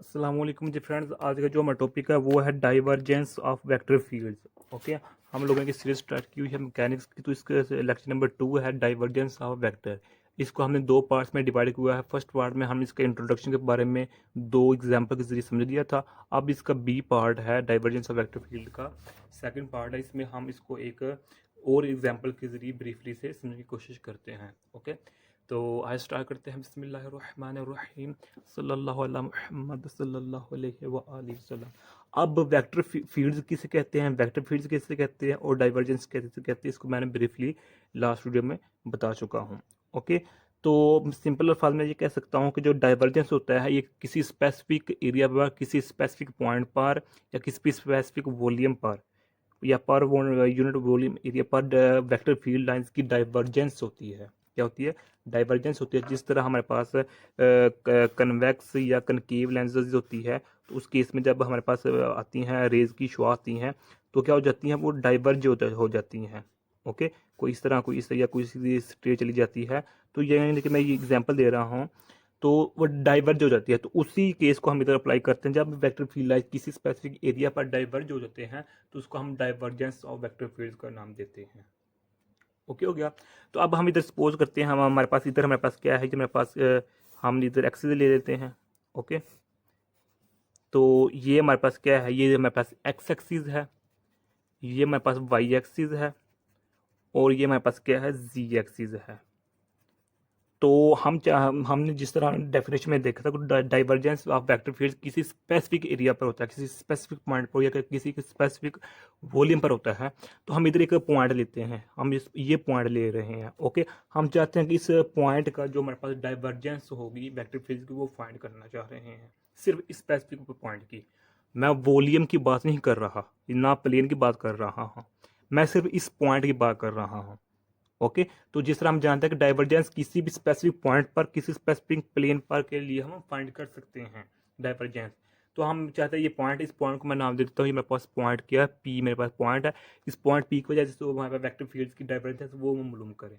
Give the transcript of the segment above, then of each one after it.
अस्सलाम वालेकुम जी फ्रेंड्स। आज का जो हमारा टॉपिक है वो है divergence of vector fields. Okay, हम लोगों की सीरीज स्टार्ट की हुई है मैकेनिक्स की, तो इसके लेक्चर नंबर 2 है डाइवर्जेंस ऑफ वेक्टर। इसको हमने दो पार्ट्स में डिवाइड किया है। फर्स्ट पार्ट में हमने इसके इंट्रोडक्शन के बारे में दो एग्जाम्पल के जरिए समझ लिया था। अब इसका बी पार्ट है डाइवर्जेंस ऑफ वेक्टर फील्ड का सेकंड पार्ट है। इसमें हम इसको एक और एग्जाम्पल के जरिए ब्रीफली से समझने की कोशिश करते हैं। ओके, तो आज स्टार्ट करते हैं। बिस्मिल्लाहिर्रहमानिर्रहीम, सल्लल्लाहु अला मुहम्मद सल्लल्लाहु अलैहि व आलिहि वसल्लम। अब वेक्टर फील्ड्स किसे कहते हैं, वेक्टर फील्ड्स किसे कहते हैं और डाइवर्जेंस कैसे कहते हैं, इसको मैंने ब्रीफली लास्ट वीडियो में बता चुका हूँ। ओके, तो सिंपल अल्फाज में ये कह सकता हूँ कि जो डाइवर्जेंस होता है ये किसी स्पेसिफिक एरिया पर, किसी स्पेसिफिक पॉइंट पर या किसी स्पेसिफिक वॉल्यूम पर या पर यूनिट वॉल्यूम एरिया पर वेक्टर फील्ड लाइंस की डाइवर्जेंस होती है। क्या होती है? डाइवर्जेंस होती है। जिस तरह हमारे पास कन्वेक्स या कनकेव लेंसेज होती है, तो उस केस में जब हमारे पास आती हैं रेज की शुआ आती हैं, तो क्या हो जाती हैं, वो डाइवर्ज हो जाती हैं। ओके, कोई इस तरह, कोई इस तरह, या कोई सीधी स्ट्रेट चली जाती है। तो ये यानी कि मैं ये एग्जांपल दे रहा हूँ, तो वो डाइवर्ज हो जाती है। तो उसी केस को हम इधर अप्लाई करते हैं। जब वेक्टर फील्ड लाइंस किसी स्पेसिफिक एरिया पर डाइवर्ज हो जाते हैं, तो उसको हम डाइवर्जेंस ऑफ वेक्टर फील्ड का नाम देते हैं। ओके हो गया। तो अब हम इधर सपोज करते हैं, हम हमारे पास इधर हमारे पास क्या है, जो हमारे पास हम इधर एक्सिस ले लेते हैं। ओके, तो ये हमारे पास क्या है, ये हमारे पास एक्स एक्सिस है, ये हमारे पास वाई एक्सिस है, और ये हमारे पास क्या है, जी एक्सिस है। तो हमने जिस तरह डेफिनेशन में देखा था, डाइवर्जेंस ऑफ वेक्टर फील्ड किसी स्पेसिफिक एरिया पर होता है, किसी स्पेसिफिक पॉइंट पर या किसी स्पेसिफिक वॉल्यूम पर होता है। तो हम इधर एक पॉइंट लेते हैं, हम ये पॉइंट ले रहे हैं। ओके, हम चाहते हैं कि इस पॉइंट का जो हमारे पास डाइवर्जेंस होगी वेक्टर फील्ड की, वो फाइंड करना चाह रहे हैं, सिर्फ स्पेसिफिक पॉइंट की। मैं वॉल्यूम की बात नहीं कर रहा, ना प्लेन की बात कर रहा हूँ, मैं सिर्फ इस पॉइंट की बात कर रहा हूँ। ओके, तो जिस तरह हम जानते हैं कि डाइवर्जेंस किसी भी स्पेसिफिक पॉइंट पर, किसी स्पेसिफिक प्लेन पर के लिए हम फाइंड कर सकते हैं डाइवर्जेंस। तो हम चाहते हैं ये पॉइंट, इस पॉइंट को मैं नाम दे देता हूँ, ये मेरे पास पॉइंट क्या है, पी मेरे पास पॉइंट है। इस पॉइंट पी की वजह से तो वहाँ पर वेक्टर फील्ड्स की डाइवर्जेंस वो हम मालूम करें,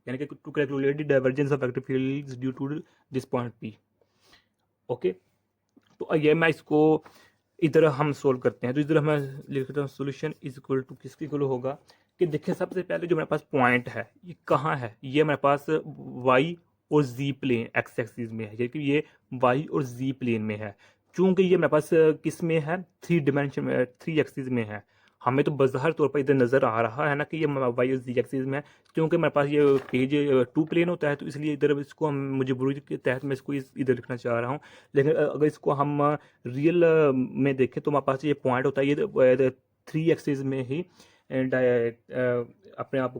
यानी कि to calculate the divergence of vector fields due to this point P. Okay, तो ये मैं इसको इधर हम सोल्व करते हैं। तो इधर मैं लिख देता हूँ सोल्यूशन इज इक्वल टू, किसके इक्वल होगा कि देखिए, सबसे पहले जो मेरे पास पॉइंट है ये कहाँ है, ये मेरे पास वाई और जी प्लेन एक्स एक्सिस में है, क्योंकि ये वाई और जी प्लेन में है। चूंकि ये मेरे पास किस में है, थ्री डिमेंशन में, थ्री एक्सिस में है। हमें तो बज़ाहिर तौर पर इधर नज़र आ रहा है ना कि ये वाई और जी एक्सिस में है, क्योंकि मेरे पास ये पेज टू प्लेन होता है, तो इसलिए इधर इसको हम मजबूरी के तहत मैं इसको इधर लिखना चाह रहा हूँ। लेकिन अगर इसको हम रियल में देखें तो हमारे पास ये पॉइंट होता है, ये थ्री एक्सिस में ही अपने आप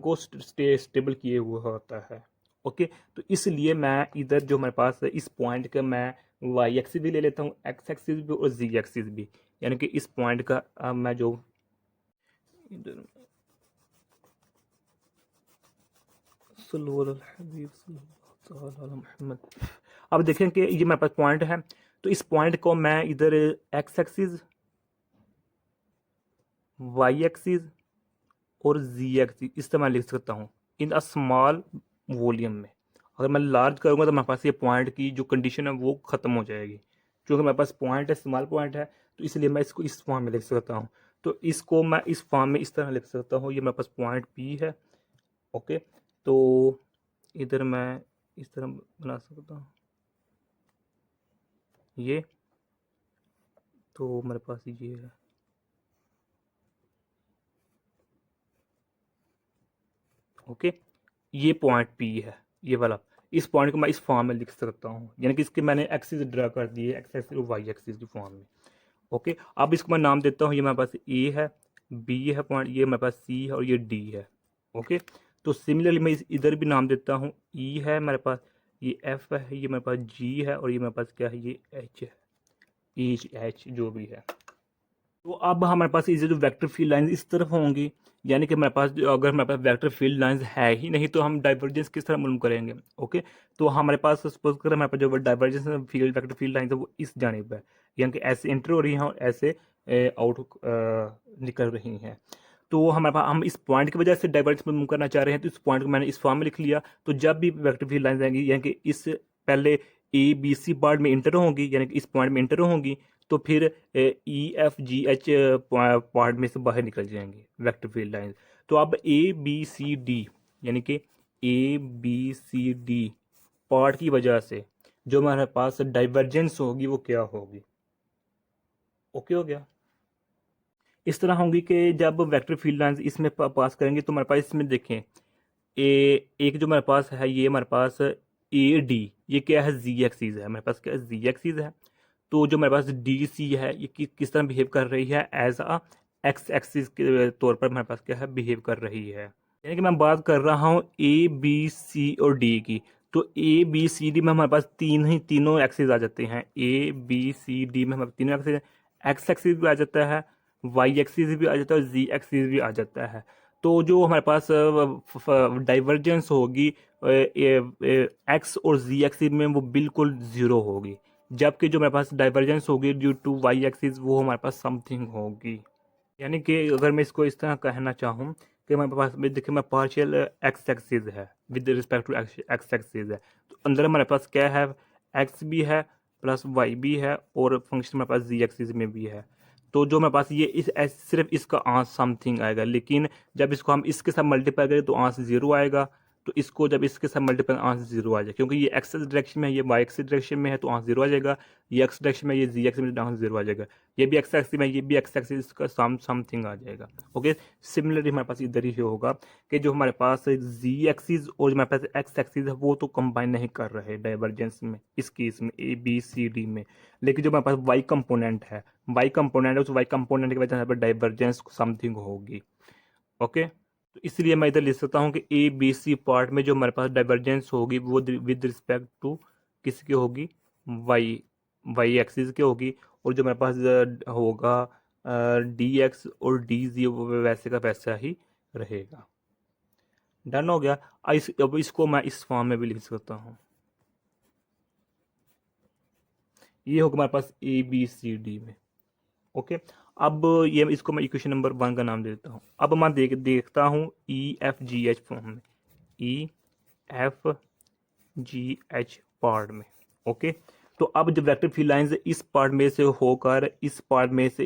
को स्टेबल किए हुआ होता है। ओके, तो इसलिए मैं इधर जो हमारे पास है, इस पॉइंट का मैं वाई एक्सिस भी ले लेता हूँ, एक्स एक्सिस भी और जी एक्सिस भी, यानी कि इस पॉइंट का मैं जो इधर सल्लल्लाहु अलैहि वसल्लम। अब देखें कि ये मेरे पास पॉइंट है, तो इस पॉइंट को मैं इधर एक्स एक्सिस, वाई एक्सिस और जी एक्सिस इस तरह मैं लिख सकता हूँ इन अ स्मॉल वॉल्यूम में। अगर मैं लार्ज करूँगा तो मेरे पास ये पॉइंट की जो कंडीशन है वो ख़त्म हो जाएगी। क्योंकि मेरे पास पॉइंट है, स्मॉल पॉइंट है, तो इसलिए मैं इसको इस फॉर्म में लिख सकता हूँ। तो इसको मैं इस फॉर्म में इस तरह लिख सकता हूँ, ये मेरे पास पॉइंट पी है। ओके, तो इधर मैं इस तरह बना सकता हूँ ये, तो मेरे पास ये है। ओके, ये पॉइंट पी है, ये वाला। इस पॉइंट को मैं इस फॉर्म में लिख सकता हूँ, यानी कि इसके मैंने एक्सिस ड्रा कर दिए, एक्स एक्सिस और वाई एक्सिस की फॉर्म में। ओके, अब इसको मैं नाम देता हूँ, ये मेरे पास ए है, बी है पॉइंट, ये मेरे पास सी है और ये डी है। ओके, तो सिमिलरली मैं इधर भी नाम देता हूँ, ई है मेरे पास, ये एफ है, ये मेरे पास जी है और ये मेरे पास क्या है, ये एच है, एच जो भी है। तो अब हमारे पास ये जो वेक्टर फील्ड लाइंस इस तरफ होंगी, यानी कि हमारे पास अगर हमारे पास वेक्टर फील्ड लाइंस है ही नहीं तो हम डाइवर्जेंस किस तरह मालूम करेंगे। ओके, तो हमारे पास सपोज करें हमारे पास जो divergence field vector field lines है वो इस जानिब है, यानी कि ऐसे एंटर हो रही हैं और ऐसे आउट निकल रही हैं। तो हमारे पास हम इस पॉइंट की वजह से डाइवर्जेंस मालूम करना चाह रहे हैं, तो इस पॉइंट को मैंने इस फॉर्म में लिख लिया। तो जब भी वेक्टर फील्ड लाइंस आएंगी, यानी कि इस पहले ए बी सी पार्ट में इंटर होंगी, यानी कि इस पॉइंट में इंटर होंगी, तो फिर ई एफ जी एच पार्ट में से बाहर निकल जाएंगे वेक्टर फील्ड लाइन। तो अब ए बी सी डी, यानी कि A B C D part की वजह से जो हमारे पास डाइवर्जेंस होगी वो क्या होगी? ओके हो गया। इस तरह होंगी कि जब वेक्टर फील्ड लाइंस इसमें पास करेंगे तो हमारे पास इसमें देखें एक जो हमारे पास है, ये हमारे पास ए डी, ये क्या है? जी एक्सिस है हमारे पास, क्या है? जी एक्सिस है। तो जो हमारे पास डी सी है ये किस तरह बिहेव कर रही है? एज अ एक्स एक्सिस के तौर पर हमारे पास क्या है? बिहेव कर रही है। यानी कि मैं बात कर रहा हूँ ए बी सी और डी की। तो ए बी सी डी में हमारे पास तीनों एक्सिस आ जाते हैं। ए बी सी डी में हमारे तीनों एक्सिस, एक्स एक्सिस भी आ जाता है, वाई एक्सिस भी आ जाता है और जी एक्सिस भी आ जाता है। तो जो हमारे पास डाइवर्जेंस होगी एक्स और जी एक्सिस में वो बिल्कुल ज़ीरो होगी, जबकि जो हमारे पास डाइवर्जेंस होगी ड्यू टू वाई एक्सिस वो हमारे पास समथिंग होगी। यानी कि अगर मैं इसको इस तरह कहना चाहूँ कि हमारे पास में देखिए मैं पार्शियल एक्स एक्सिस है with respect to x axis है, तो अंदर हमारे पास क्या है? एक्स भी है प्लस वाई भी है और फंक्शन हमारे पास जी एक्सिस में भी है। तो जो हमारे पास ये सिर्फ इसका आंस समथिंग आएगा, लेकिन जब इसको हम इसके साथ मल्टीप्लाई करें तो आंस जीरो आएगा। तो इसको जब इसके साथ मल्टीप्लाई आंस जीरो आ जाएगा, क्योंकि ये एक्स डायरेक्शन में है, ये वाई एक्स डायरेक्शन में है, तो आंस जीरो आ जाएगा। ये एक्स डायरेक्शन में, ये जी एक्स में, आंस जीरो आ जाएगा। ये भी एक्स एक्सिस में, ये भी एक्स एक्सिस का समथिंग आ जाएगा। ओके, सिमिलरली हमारे पास इधर ही होगा कि जो हमारे पास जी एक्सिस और जो हमारे पास एक्स एक्सिस है वो तो कंबाइन नहीं कर रहे डाइवर्जेंस में, इस केस में ए बी सी डी में। लेकिन जो हमारे पास वाई कंपोनेंट है, वाई कंपोनेंट है, उस वाई कंपोनेंट की वजह से डाइवर्जेंस समथिंग होगी। ओके, तो इसलिए मैं इधर लिख सकता हूँ कि ए बी सी पार्ट में जो हमारे पास डाइवर्जेंस होगी वो विद रिस्पेक्ट टू किसकी होगी? वाई, वाई एक्सिस की होगी। और जो हमारे पास होगा डी एक्स और डी जी वो वैसे का वैसा ही रहेगा। डन हो गया। अब इसको मैं इस फॉर्म में भी लिख सकता हूँ। ये होगा हमारे पास ए बी सी डी में। ओके, अब ये इसको मैं इक्वेशन नंबर 1 का नाम दे देता हूँ। अब मैं देखता हूँ E F G H form में, E F G H part में। ओके, तो अब जब वेक्टर फील्ड लाइंस इस पार्ट में से होकर इस पार्ट में से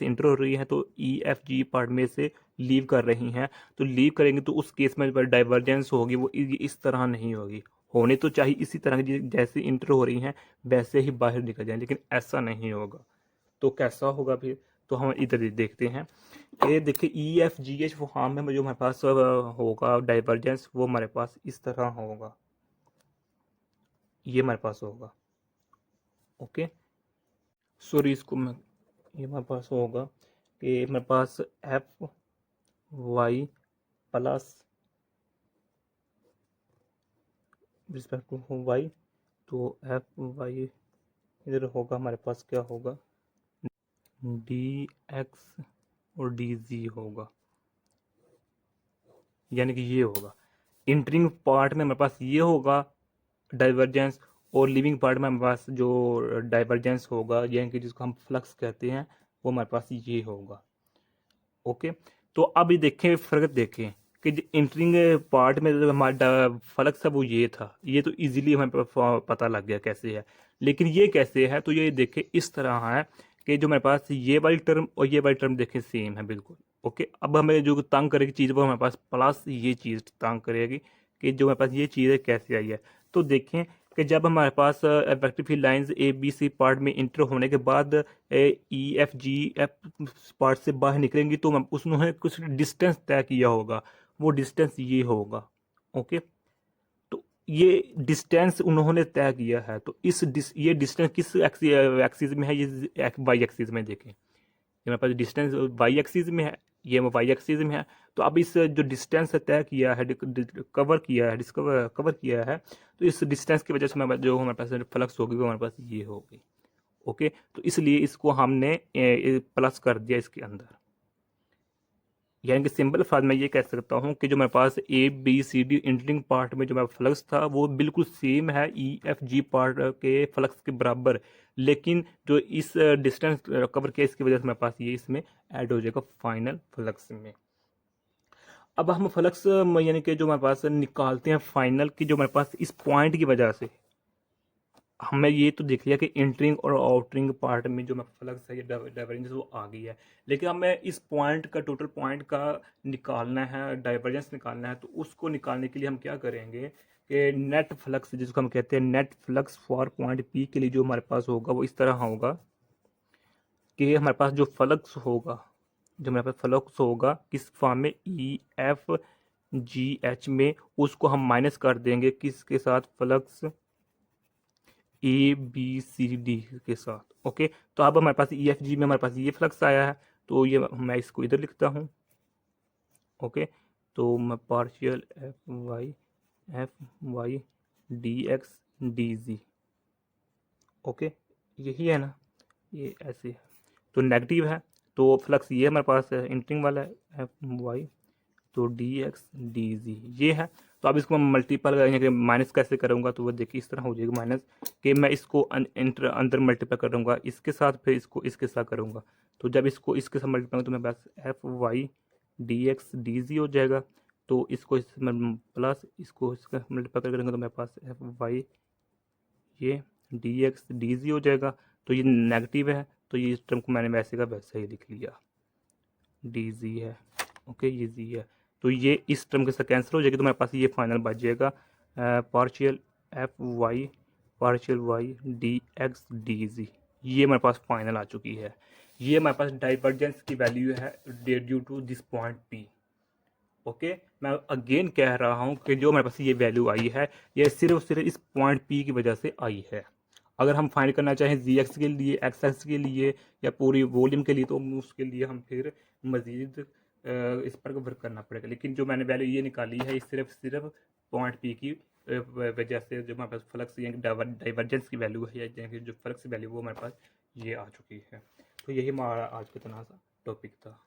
इंटर हो रही हैं तो ई एफ जी पार्ट में से लीव कर रही हैं, तो लीव करेंगे तो उस केस में डाइवर्जेंस होगी वो इस तरह नहीं होगी। होने तो चाहिए इसी तरह की, जैसे इंटर हो रही हैं वैसे ही बाहर निकल जाए, लेकिन ऐसा नहीं होगा। तो कैसा होगा फिर? तो हम इधर देखते हैं। ये देखिए ई एफ जी एच फॉर्म में जो हमारे पास होगा डाइवर्जेंस वो हमारे पास इस तरह होगा, ये हमारे पास होगा। ओके, सॉरी इसको मैं, ये हमारे पास होगा कि हमारे पास F Y plus respect to Y, तो एफ वाई इधर होगा हमारे पास क्या होगा? डी एक्स और डी जी होगा, यानी कि ये होगा इंटरिंग पार्ट में हमारे पास ये होगा डाइवर्जेंस, और लिविंग पार्ट में हमारे पास जो डाइवर्जेंस होगा यानी कि जिसको हम फ्लक्स कहते हैं वो हमारे पास ये होगा। ओके, तो अब ये देखें फ़र्क देखें कि जो इंटरिंग पार्ट में जो हमारा फ्लक्स है वो ये था, ये तो इजीली हमें पता लग गया कैसे है। लेकिन ये कैसे है? तो ये देखें इस तरह है कि जो हमारे पास ये वाली टर्म और ये वाली टर्म देखें सेम है बिल्कुल। ओके, अब हमें जो तंग करेगी चीज़ वो हमारे पास प्लस ये चीज़ तंग करेगी कि जो हमारे पास ये चीज़ है कैसे आई है। तो देखें कि जब हमारे पास vector field lines A B C part में इंटर होने के बाद E F G F part से बाहर निकलेंगी तो उसने कुछ डिस्टेंस तय किया होगा, वो डिस्टेंस ये होगा। ओके, तो ये डिस्टेंस उन्होंने तय किया है, तो ये डिस्टेंस किस एक्सिस में है? ये वाई एक्सिस में देखें, ये मेरे पास डिस्टेंस वाई एक्सिस में है, ये वाई एक्सिस में है। तो अब इस जो डिस्टेंस तय किया है, कवर किया है, तो इस डिस्टेंस की वजह से हमारे जो हमारे पास फ्लक्स होगी वो हमारे पास ये होगी। ओके, तो इसलिए इसको हमने प्लस कर दिया इसके अंदर। यानी कि सिंपल फार्म में ये कह सकता हूँ कि जो मेरे पास A B C D entering part में जो मेरा फ्लक्स था वो बिल्कुल सेम है ई एफ जी पार्ट के फ्लक्स के बराबर, लेकिन जो इस डिस्टेंस कवर किया इसकी वजह से मेरे पास ये इसमें ऐड हो जाएगा फाइनल फ्लक्स में। अब हम फ्लक्स यानी कि जो हमारे पास निकालते हैं फाइनल की, जो हमारे पास इस पॉइंट की वजह से हमें ये तो देख लिया कि इंटरिंग और आउटरिंग पार्ट में जो फ्लक्स है या डाइवर्जेंस वो आ गई है, लेकिन हमें इस पॉइंट का टोटल पॉइंट का निकालना है, डाइवर्जेंस निकालना है। तो उसको निकालने के लिए हम क्या करेंगे कि नेट फ्लक्स जिसको हम कहते हैं net flux for point P के लिए जो हमारे पास होगा वो इस तरह होगा कि हमारे पास जो फ्लक्स होगा, जो हमारे पास फ्लक्स होगा किस फॉर्म में, ई एफ जी एच में, उसको हम माइनस कर देंगे किसके साथ, flux A B C D के साथ। ओके, तो अब हमारे पास ई एफ जी में हमारे पास ये फ्लक्स आया है, तो ये मैं इसको इधर लिखता हूँ। ओके, तो मैं partial f Y D x D g. Okay, यही है ना, ये ऐसे है, तो नेगेटिव है, तो फ्लक्स ये हमारे पास है इंटरिंग वाला है एफ वाई, तो डी एक्स डी जी ये है। तो अब इसको मैं मल्टीपल करेंगे, माइनस कैसे करूँगा, तो वो देखिए इस तरह हो जाएगा माइनस, कि मैं इसको अंदर मल्टीप्लाई करूँगा इसके साथ, फिर इसको इसके साथ करूँगा। तो जब इसको इसके साथ मल्टीप्लाई तो मेरे पास F Y D x D G हो जाएगा। तो इसको इसमें प्लस इसको इसका मल्टीप्लाई करेंगे तो मेरे पास एफ वाई ये डी एक्स डी जी हो जाएगा। तो ये नेगेटिव है, तो ये इस टर्म को मैंने वैसे का वैसे ही लिख लिया, डी जी है। ओके, ये जी है, तो ये इस टर्म के साथ कैंसिल हो जाएगी, तो मेरे पास ये फाइनल बच जाएगा partial y D x D g. ये मेरे पास फाइनल आ चुकी है। ये हमारे पास डाइवर्जेंस की वैल्यू है due to this point P. Okay, मैं अगेन कह रहा हूँ कि जो मेरे पास ये वैल्यू आई है ये सिर्फ इस पॉइंट पी की वजह से आई है। अगर हम फाइंड करना चाहें जी एक्स के लिए, एक्स एक्स के लिए, या पूरी वॉल्यूम के लिए, तो उसके लिए हम फिर मज़ीद इस पर वर्क करना पड़ेगा। लेकिन जो मैंने वैल्यू ये निकाली है, सिर्फ पॉइंट पी की वजह से जो हमारे पास फ्लक्स या डाइवर्जेंस की वैल्यू है, या जो फ्लक्स की वैल्यू वो हमारे पास ये आ चुकी है। तो यही हमारा आज का इतना सा टॉपिक था।